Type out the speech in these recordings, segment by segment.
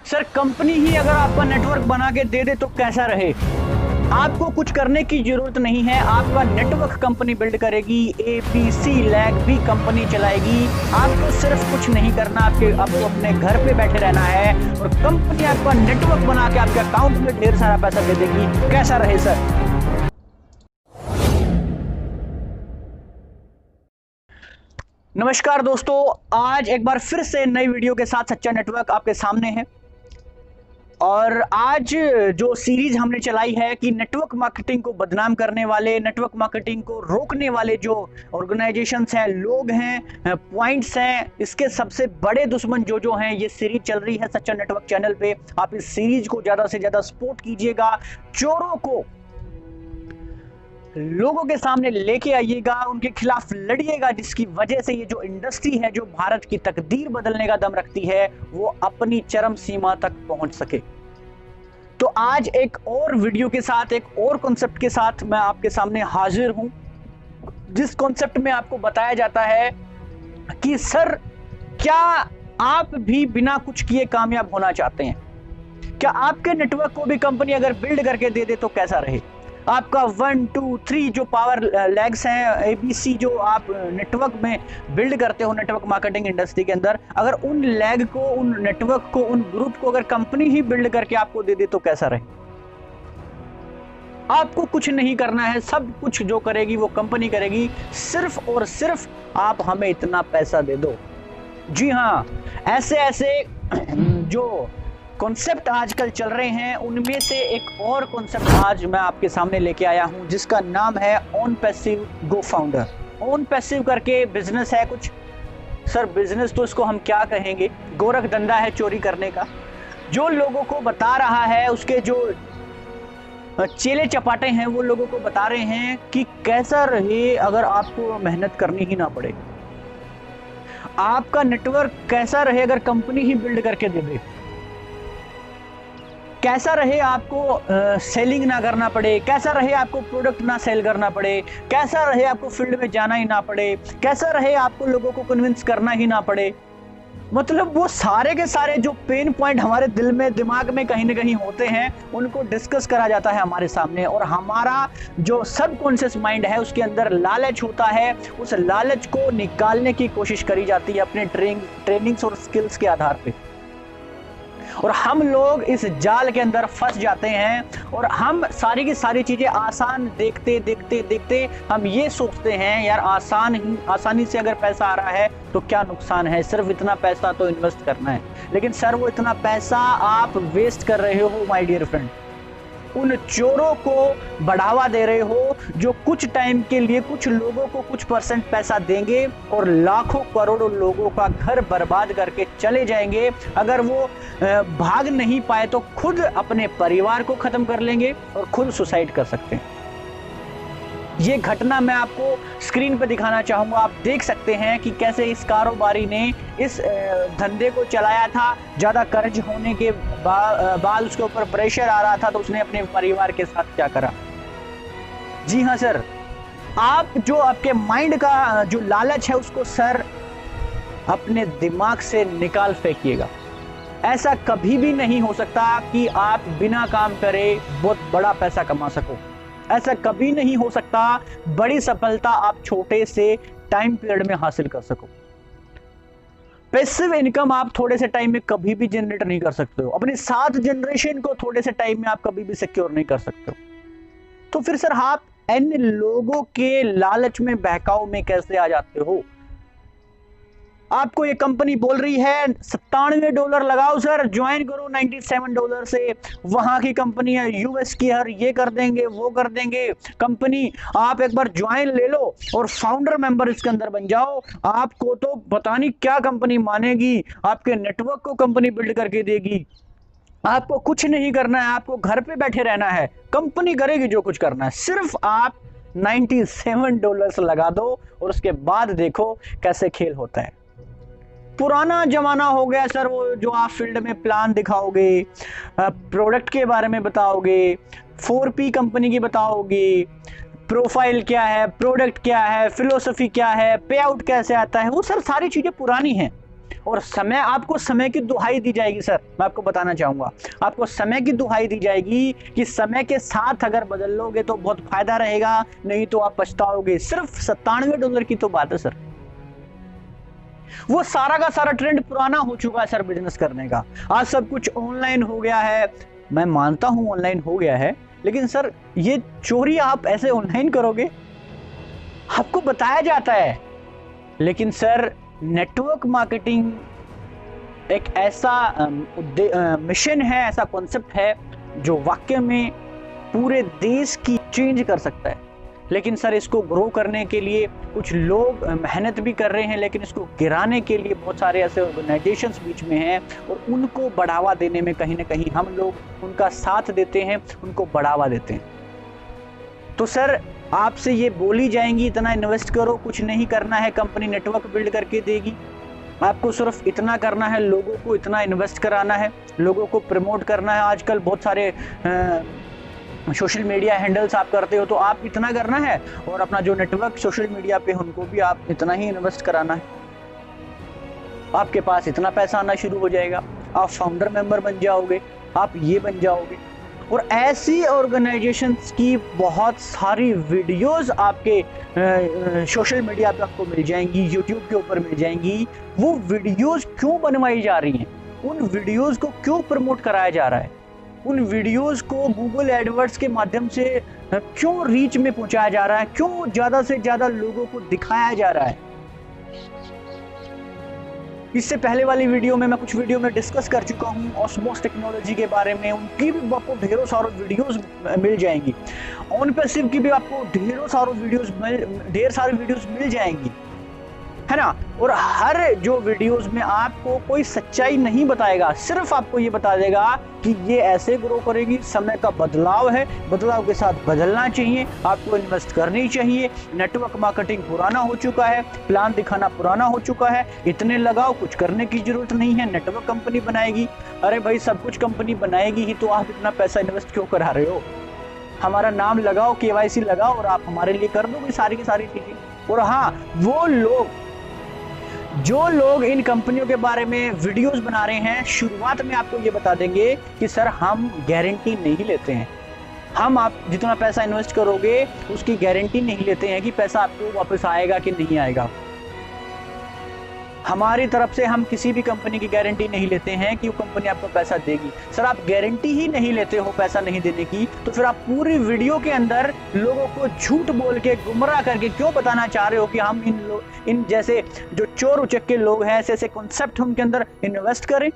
Sir company ही अगर आपका network बना के दे दे तो कैसा रहे? आपको कुछ करने की जरूरत नहीं है, आपका नेटवर्क कंपनी बिल्ड करेगी, एबीसी लैग भी कंपनी चलाएगी। आपको सिर्फ कुछ नहीं करना, आपको अपने घर पे बैठे रहना है और कंपनी आपका नेटवर्क बना के आपके अकाउंट में ढेर सारा पैसा दे देगी। कैसा रहे सर? नमस्कार दोस्तों, आज एक बार फिर से नई वीडियो के साथ सच्चा नेटवर्क आपके सामने है। और आज जो सीरीज हमने चलाई है कि नेटवर्क मार्केटिंग को बदनाम करने वाले, नेटवर्क मार्केटिंग को रोकने वाले जो ऑर्गेनाइजेशंस हैं, लोग हैं, पॉइंट्स हैं, इसके सबसे बड़े दुश्मन जो हैं, ये सीरीज चल रही है सच्चा नेटवर्क चैनल पे। आप इस सीरीज को ज्यादा से ज्यादा सपोर्ट कीजिएगा, चोरों को लोगों के सामने लेके आइएगा, उनके खिलाफ लड़िएगा, जिसकी वजह से ये जो इंडस्ट्री है, जो भारत की तकदीर बदलने का दम रखती है, वो अपनी चरम सीमा तक पहुंच सके। तो आज एक और वीडियो के साथ, एक और कॉन्सेप्ट के साथ मैं आपके सामने हाजिर हूं, जिस कॉन्सेप्ट में आपको बताया जाता है कि सर क्या आप भी बिना कुछ किए कामयाब होना चाहते हैं? क्या आपके नेटवर्क को भी कंपनी अगर बिल्ड करके दे दे तो कैसा रहे? आपका 1 2 3 जो पावर लैग्स हैं, एबीसी जो आप नेटवर्क में बिल्ड करते हो नेटवर्क मार्केटिंग इंडस्ट्री के अंदर, अगर उन लैग को, उन नेटवर्क को, उन ग्रुप को अगर कंपनी ही बिल्ड करके आपको दे दे तो कैसा रहे? आपको कुछ नहीं करना है, सब कुछ जो करेगी वो कंपनी करेगी, सिर्फ और सिर्फ आप हमें इतना पैसा दे दो। जी हाँ, ऐसे ऐसे जो कॉन्सेप्ट आजकल चल रहे हैं, उनमें से एक और कॉन्सेप्ट आज मैं आपके सामने लेके आया हूं, जिसका नाम है on passive go founder. On passive करके बिजनेस है कुछ। सर बिजनेस तो इसको हम क्या कहेंगे, गोरख धंधा है चोरी करने का। जो लोगों को बता रहा है, उसके जो चेले चपाटे हैं, वो लोगों को बता रहे हैं कि कैसा रहे अगर आपको मेहनत करनी ही ना पड़े। आपका नेटवर्क कैसा रहे अगर कंपनी ही बिल्ड करके दे दे? कैसा रहे आपको सेलिंग ना करना पड़े? कैसा रहे आपको प्रोडक्ट ना सेल करना पड़े? कैसा रहे आपको फील्ड में जाना ही ना पड़े? कैसा रहे आपको लोगों को कन्विंस करना ही ना पड़े? मतलब वो सारे के सारे जो पेन पॉइंट हमारे दिल में, दिमाग में कहीं ना कहीं होते हैं, उनको डिस्कस करा जाता है हमारे सामने। और हमारा जो सबकॉन्शियस माइंड है, उसके अंदर लालच होता है, उस लालच को निकालने की कोशिश करी जाती है अपने ट्रेनिंग्स और स्किल्स के आधार पे। और हम लोग इस जाल के अंदर फंस जाते हैं और हम सारी की सारी चीजें आसान देखते देखते देखते हम ये सोचते हैं यार आसानी से अगर पैसा आ रहा है तो क्या नुकसान है, सिर्फ इतना पैसा तो इन्वेस्ट करना है। लेकिन सर वो इतना पैसा आप वेस्ट कर रहे हो माय डियर फ्रेंड। उन चोरों को बढ़ावा दे रहे हो जो कुछ टाइम के लिए कुछ लोगों को कुछ परसेंट पैसा देंगे और लाखों करोड़ों लोगों का घर बर्बाद करके चले जाएंगे। अगर वो भाग नहीं पाए तो खुद अपने परिवार को खत्म कर लेंगे और खुद सुसाइड कर सकते हैं। ये घटना मैं आपको स्क्रीन पर दिखाना चाहूंगा। आप देख सकते हैं कि कैसे इस कारोबारी ने इस धंधे को चलाया था। ज्यादा कर्ज होने के बाद उसके ऊपर प्रेशर आ रहा था, तो उसने अपने परिवार के साथ क्या करा। जी हाँ सर, आप जो आपके माइंड का जो लालच है, उसको सर अपने दिमाग से निकाल फेंकिएगा। ऐसा कभी भी नहीं हो सकता कि आप बिना काम करे बहुत बड़ा पैसा कमा सको। ऐसा कभी नहीं हो सकता बड़ी सफलता आप छोटे से टाइम पीरियड में हासिल कर सको। पैसिव इनकम आप थोड़े से टाइम में कभी भी जनरेट नहीं कर सकते हो। अपनी 7 जनरेशन को थोड़े से टाइम में आप कभी भी सिक्योर नहीं कर सकते हो। तो फिर सर आप इन लोगों के लालच में, बहकाव में कैसे आ जाते हो? आपको ये कंपनी बोल रही है $97 लगाओ सर, ज्वाइन करो $97 से, वहां की कंपनी है, यूएस की है, ये कर देंगे, वो कर देंगे कंपनी, आप एक बार ज्वाइन ले लो और फाउंडर मेंबर इसके अंदर बन जाओ। आपको तो पता नहीं क्या कंपनी मानेगी, आपके नेटवर्क को कंपनी बिल्ड करके देगी। आपको कुछ नहीं करना है, आपको घर पे बैठे रहना है, कंपनी करेगी जो कुछ करना है। सिर्फ आप $97 लगा दो और उसके बाद देखो कैसे खेल होता है। पुराना जमाना हो गया सर वो जो आप फील्ड में प्लान दिखाओगे, प्रोडक्ट के बारे में बताओगे, 4P कंपनी की बताओगे, प्रोफाइल क्या है, प्रोडक्ट क्या है, फिलोसफी क्या है, पे आउट कैसे आता है, वो सर सारी चीजें पुरानी हैं। और समय, आपको समय की दुहाई दी जाएगी सर, मैं आपको बताना चाहूंगा, आपको समय की दुहाई दी जाएगी कि समय के साथ अगर बदल लोगे तो बहुत फायदा रहेगा, नहीं तो आप पछताओगे। सिर्फ $97 की तो बात है सर। वो सारा का सारा ट्रेंड पुराना हो चुका है सर बिजनेस करने का। आज सब कुछ ऑनलाइन हो गया है। मैं मानता हूं ऑनलाइन हो गया है, लेकिन सर ये चोरी आप ऐसे ऑनलाइन करोगे? आपको बताया जाता है, लेकिन सर नेटवर्क मार्केटिंग एक ऐसा मिशन है, ऐसा कॉन्सेप्ट है जो वाकई में पूरे देश की चेंज कर सकता है। लेकिन सर इसको ग्रो करने के लिए कुछ लोग मेहनत भी कर रहे हैं, लेकिन इसको गिराने के लिए बहुत सारे ऐसे ऑर्गेनाइजेशंस बीच में हैं, और उनको बढ़ावा देने में कहीं ना कहीं हम लोग उनका साथ देते हैं, उनको बढ़ावा देते हैं। तो सर आपसे ये बोली जाएंगी इतना इन्वेस्ट करो, कुछ नहीं करना है, कंपनी नेटवर्क बिल्ड करके देगी। आपको सिर्फ इतना करना है, लोगों को इतना इन्वेस्ट कराना है, लोगों को प्रमोट करना है। आजकल बहुत सारे सोशल मीडिया हैंडल्स आप करते हो, तो आप इतना करना है, और अपना जो नेटवर्क सोशल मीडिया पे उनको भी आप इतना ही इन्वेस्ट कराना है। आपके पास इतना पैसा आना शुरू हो जाएगा, आप फाउंडर मेंबर बन जाओगे, आप ये बन जाओगे। और ऐसी ऑर्गेनाइजेशंस की बहुत सारी वीडियोस आपके सोशल मीडिया पे आपको मिल जाएंगी, यूट्यूब के ऊपर मिल जाएंगी। वो वीडियोस क्यों बनवाई जा रही हैं, उन वीडियोस को क्यों प्रमोट कराया जा रहा है, उन वीडियोस को गूगल एडवर्ड्स के माध्यम से क्यों रीच में पहुंचाया जा रहा है, क्यों ज्यादा से ज्यादा लोगों को दिखाया जा रहा है। इससे पहले वाली वीडियो में मैं कुछ वीडियो में डिस्कस कर चुका हूं ऑस्मोस टेक्नोलॉजी के बारे में, उनकी भी आपको ढेरों सारों वीडियोस मिल जाएंगी। ऑन पैसिव की भी आपको ढेर सारी वीडियोस मिल जाएंगी, है ना। और हर जो वीडियोस में आपको कोई सच्चाई नहीं बताएगा, सिर्फ आपको ये बता देगा कि ये ऐसे ग्रो करेगी, समय का बदलाव है, बदलाव के साथ बदलना चाहिए, आपको इन्वेस्ट करनी चाहिए, नेटवर्क मार्केटिंग पुराना हो चुका है, प्लान दिखाना पुराना हो चुका है, इतने लगाओ, कुछ करने की जरूरत नहीं है, नेटवर्क कंपनी बनाएगी। अरे भाई सब कुछ कंपनी बनाएगी ही तो आप इतना पैसा इन्वेस्ट क्यों करा रहे हो? हमारा नाम लगाओ, KYC लगाओ, और आप हमारे लिए कर दोगे सारी की सारी चीजें। और हाँ, वो लोग जो लोग इन कंपनियों के बारे में वीडियोस बना रहे हैं, शुरुआत में आपको ये बता देंगे कि सर हम गारंटी नहीं लेते हैं, हम आप जितना पैसा इन्वेस्ट करोगे उसकी गारंटी नहीं लेते हैं कि पैसा आपको वापस आएगा कि नहीं आएगा। हमारी तरफ से हम किसी भी कंपनी की गारंटी नहीं लेते हैं कि वो कंपनी आपको पैसा देगी। सर आप गारंटी ही नहीं लेते हो पैसा नहीं देने की, तो फिर आप पूरी वीडियो के अंदर लोगों को झूठ बोल के, गुमराह करके क्यों बताना चाह रहे हो कि हम इन जैसे जो चोर उचक्के लोग हैं, ऐसे कॉन्सेप्ट उनके अंदर इन्वेस्ट करें?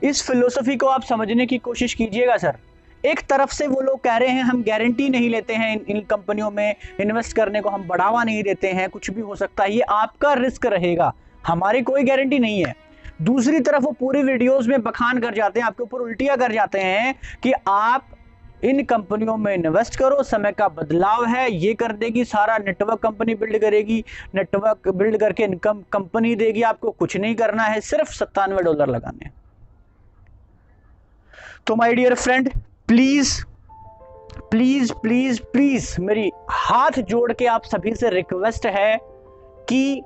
इस फिलोसफी को आप समझने की कोशिश कीजिएगा सर। एक तरफ से वो लोग कह रहे हैं हम गारंटी नहीं लेते हैं, इन कंपनियों में इन्वेस्ट करने को हम बढ़ावा नहीं देते हैं, कुछ भी हो सकता है, ये आपका रिस्क रहेगा, हमारी कोई गारंटी नहीं है। दूसरी तरफ वो पूरी वीडियोस में बखान कर जाते हैं, आपके ऊपर उल्टियां कर जाते हैं कि आप इन कंपनियों में इन्वेस्ट करो, समय का बदलाव है, ये कर देगी, सारा नेटवर्क कंपनी बिल्ड करेगी, नेटवर्क बिल्ड करके इनकम कंपनी देगी, आपको कुछ नहीं करना है, सिर्फ $97 लगाने हैं। तो my dear friend, please please please please मेरी हाथ जोड़ के आप सभी से रिक्वेस्ट है कि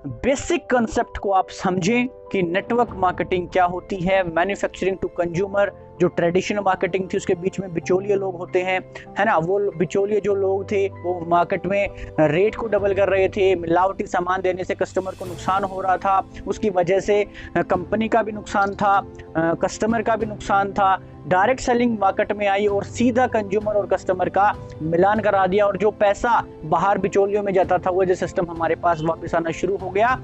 बेसिक कंसेप्ट को आप समझें कि नेटवर्क मार्केटिंग क्या होती है। मैन्युफैक्चरिंग टू कंज्यूमर, जो ट्रेडिशनल मार्केटिंग थी, उसके बीच में बिचौलिए लोग होते हैं, है ना। वो बिचौलिए जो लोग थे वो मार्केट में रेट को डबल कर रहे थे, मिलावटी सामान देने से कस्टमर को नुकसान हो रहा था, उसकी वजह से कंपनी का भी नुकसान था, कस्टमर का भी नुकसान था। डायरेक्ट सेलिंग मार्केट में आई और सीधा कंज्यूमर और कस्टमर का मिलान करा दिया, और जो पैसा बाहर बिचौलियों में जाता था वो जो सिस्टम हमारे पास वापस आना शुरू हो गया।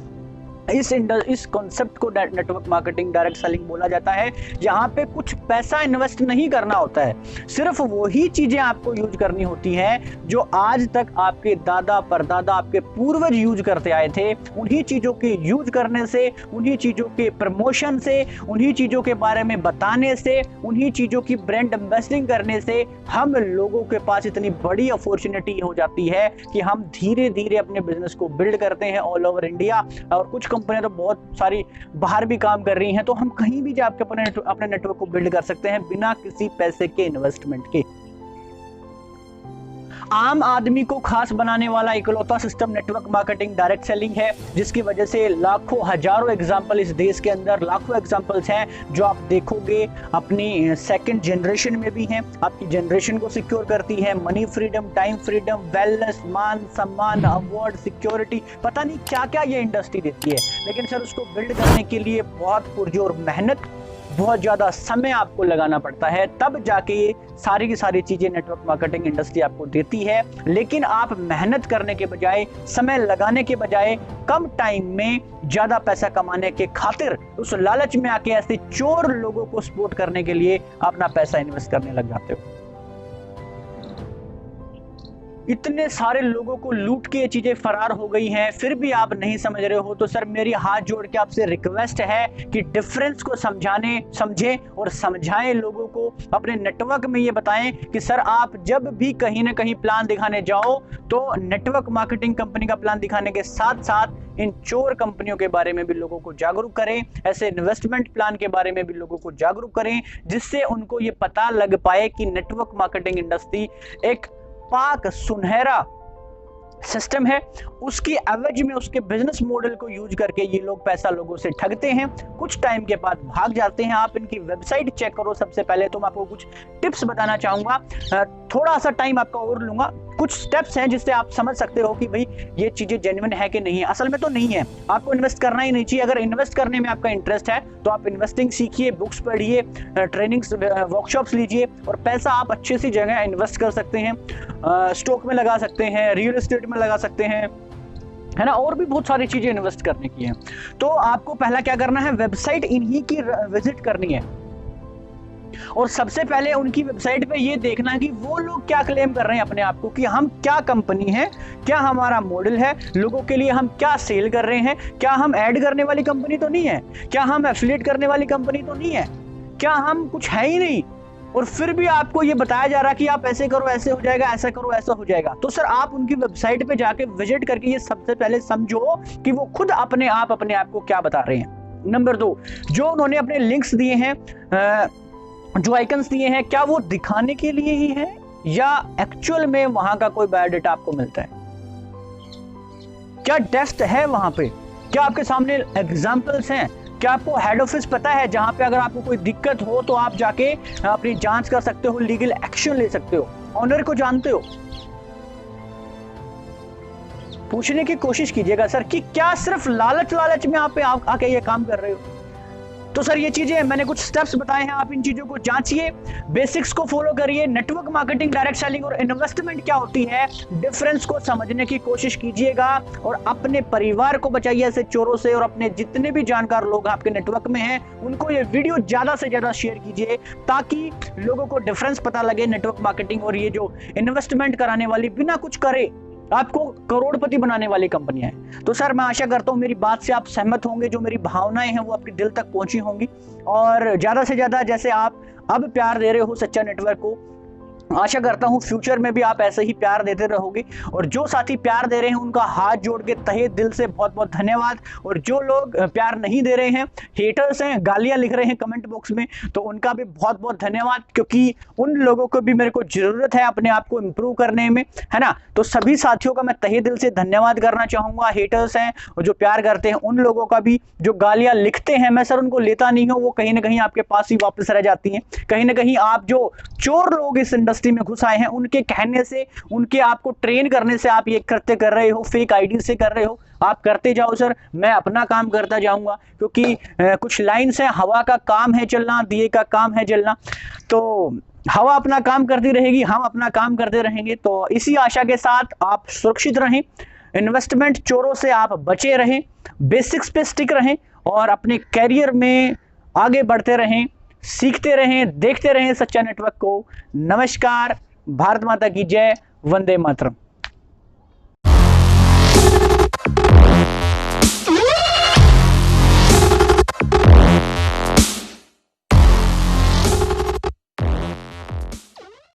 इस कॉन्सेप्ट को नेटवर्क मार्केटिंग डायरेक्ट सेलिंग बोला जाता है, जहां पे कुछ पैसा इन्वेस्ट नहीं करना होता है, सिर्फ वही चीजें आपको यूज करनी होती हैं जो आज तक आपके दादा परदादा, आपके पूर्वज यूज करते आए थे। उन्हीं चीजों के यूज करने से, उन्हीं चीजों के प्रमोशन से, उन्हीं चीजों के बारे में बताने से, उन्हीं चीजों की ब्रांड एम्बेसडिंग करने से हम लोगों के पास इतनी बड़ी अपॉर्चुनिटी हो जाती है कि हम धीरे धीरे अपने बिजनेस को बिल्ड करते हैं ऑल ओवर इंडिया। और कुछ कंपनियां तो बहुत सारी बाहर भी काम कर रही हैं, तो हम कहीं भी जाके अपने नेटवर्क को बिल्ड कर सकते हैं बिना किसी पैसे के इन्वेस्टमेंट के। आम आदमी को खास बनाने वाला इकलौता system network marketing direct selling है, जिसकी वजह से लाखों हजारों एग्जाम्पल, इस देश के अंदर लाखों एग्जाम्पल्स हैं जो आप देखोगे अपनी सेकंड जनरेशन में भी हैं। आपकी जनरेशन को सिक्योर करती है, money freedom, time freedom, wellness, मान सम्मान, अवार्ड, सिक्योरिटी, पता नहीं क्या क्या ये इंडस्ट्री देती है। लेकिन सर उसको बिल्ड करने के लिए बहुत पुरजोर मेहनत, बहुत ज़्यादा समय आपको लगाना पड़ता है, तब जाके ये सारी की सारी चीज़ें नेटवर्क मार्केटिंग इंडस्ट्री आपको देती है। लेकिन आप मेहनत करने के बजाय, समय लगाने के बजाय, कम टाइम में ज़्यादा पैसा कमाने के खातिर उस लालच में आके ऐसे चोर लोगों को सपोर्ट करने के लिए अपना पैसा इन्वेस्ट करने लग जाते हो। इतने सारे लोगों को लूट के ये चीजें फरार हो गई हैं, फिर भी आप नहीं समझ रहे हो, तो सर मेरी हाथ जोड़ के आपसे रिक्वेस्ट है कि डिफरेंस को समझें और समझाएं लोगों को। अपने नेटवर्क में ये बताएं कि सर आप जब भी कहीं ना कहीं प्लान दिखाने जाओ तो नेटवर्क मार्केटिंग कंपनी का प्लान दिखाने के साथ साथ इन चोर कंपनियों के बारे में भी लोगों को जागरूक करें, ऐसे इन्वेस्टमेंट प्लान के बारे में भी लोगों को जागरूक करें, जिससे उनको ये पता लग पाए कि नेटवर्क मार्केटिंग इंडस्ट्री एक पाक सुनहरा सिस्टम है। उसकी एवज में, उसके बिजनेस मॉडल को यूज करके ये लोग पैसा लोगों से ठगते हैं, कुछ टाइम के बाद भाग जाते हैं। आप इनकी वेबसाइट चेक करो। सबसे पहले तो मैं आपको कुछ टिप्स बताना चाहूंगा, थोड़ा सा टाइम आपका और लूंगा। कुछ स्टेप्स हैं जिससे आप समझ सकते हो कि भाई ये चीजें जेन्युइन है कि नहीं है। असल में तो नहीं है, आपको इन्वेस्ट करना ही नहीं चाहिए। अगर इन्वेस्ट करने में आपका इंटरेस्ट है तो आप इन्वेस्टिंग सीखिए, बुक्स पढ़िए, ट्रेनिंग्स, वर्कशॉप्स लीजिए और पैसा आप अच्छी सी जगह इन्वेस्ट कर सकते हैं। स्टॉक में लगा सकते हैं, रियल एस्टेट में लगा सकते हैं, है ना, और भी बहुत सारी चीजें इन्वेस्ट करने की हैं। तो आपको पहला क्या करना है, वेबसाइट इन्हीं की विजिट करनी है और सबसे पहले उनकी वेबसाइट पे ये देखना कि वो लोग क्या क्लेम कर रहे हैं अपने आप को, कि हम क्या कंपनी है, क्या हमारा मॉडल है, लोगों के लिए हम क्या सेल कर रहे हैं, क्या हम ऐड करने वाली कंपनी तो नहीं है, क्या हम एफिलिएट करने वाली कंपनी तो नहीं है, क्या हम कुछ है ही नहीं, और फिर भी आपको ये बताया जा रहा है कि आप ऐसे करो ऐसे हो जाएगा, ऐसा करो ऐसा हो जाएगा। तो सर आप उनकी वेबसाइट पे जाके विजिट करके ये सबसे पहले समझो कि वो खुद अपने आप को क्या बता रहे हैं। नंबर 2, जो उन्होंने अपने लिंक्स दिए हैं, जो आइकन्स दिए हैं, क्या वो दिखाने के लिए ही है या एक्चुअल में वहां का कोई बायोडाटा आपको मिलता है, क्या डेस्क है वहां पे, क्या आपके सामने एग्जांपल्स हैं, क्या आपको हेड ऑफिस पता है जहां पे अगर आपको कोई दिक्कत हो तो आप जाके अपनी जांच कर सकते हो, लीगल एक्शन ले सकते हो, ऑनर को जानते हो। पूछने की कोशिश कीजिएगा सर कि क्या सिर्फ लालच में आप आके ये काम कर रहे हो। तो सर ये चीजें मैंने कुछ स्टेप्स बताए हैं, आप इन चीजों को जांचिए, बेसिक्स को फॉलो करिए। नेटवर्क मार्केटिंग, डायरेक्ट सेलिंग और इन्वेस्टमेंट क्या होती है, डिफरेंस को समझने की कोशिश कीजिएगा और अपने परिवार को बचाइए ऐसे चोरों से, और अपने जितने भी जानकार लोग आपके नेटवर्क में हैं उनको ये वीडियो ज्यादा से ज्यादा शेयर कीजिए ताकि लोगों को डिफरेंस पता लगे नेटवर्क मार्केटिंग और ये जो इन्वेस्टमेंट कराने वाली, बिना कुछ करे आपको करोड़पति बनाने वाली कंपनियां हैं। तो सर मैं आशा करता हूं मेरी बात से आप सहमत होंगे, जो मेरी भावनाएं हैं वो आपके दिल तक पहुंची होंगी, और ज्यादा से ज्यादा जैसे आप अब प्यार दे रहे हो सच्चा नेटवर्क को, आशा करता हूं फ्यूचर में भी आप ऐसे ही प्यार देते रहोगे। और जो साथी प्यार दे रहे हैं उनका हाथ जोड़ के तहे दिल से बहुत बहुत धन्यवाद, और जो लोग प्यार नहीं दे रहे हैं, हेटर्स हैं, गालियां लिख रहे हैं कमेंट बॉक्स में, तो उनका भी बहुत बहुत धन्यवाद, क्योंकि उन लोगों को भी मेरे को जरूरत है अपने आप को इम्प्रूव करने में, है ना। तो सभी साथियों का मैं तहे दिल से धन्यवाद करना चाहूंगा। हेटर्स हैं और जो प्यार करते हैं उन लोगों का भी, जो गालियां लिखते हैं मैं सर उनको लेता नहीं हूं, वो कहीं ना कहीं आपके पास ही वापस रह जाती हैं। कहीं ना कहीं आप जो चोर लोग इस इंडस्ट्री में घुस आए हैं उनके कहने से, उनके आपको ट्रेन करने से आप ये करते कर रहे हो, फेक आईडी से कर रहे हो। आप करते जाओ सर, मैं अपना काम करता जाऊंगा, क्योंकि कुछ लाइन्स हैं, हवा का काम है चलना, दिए का काम है जलना। तो हवा अपना काम करती रहेगी, हम अपना काम करते रहेंगे। तो इसी आशा के साथ आप सुरक्षित रहें, इन्वेस्टमेंट चोरों से आप बचे रहें, बेसिक्स पे स्टिक रहें और अपने कैरियर में आगे बढ़ते रहें, सीखते रहें, देखते रहें सच्चा नेटवर्क को। नमस्कार, भारत माता की जय, वंदे मातरम।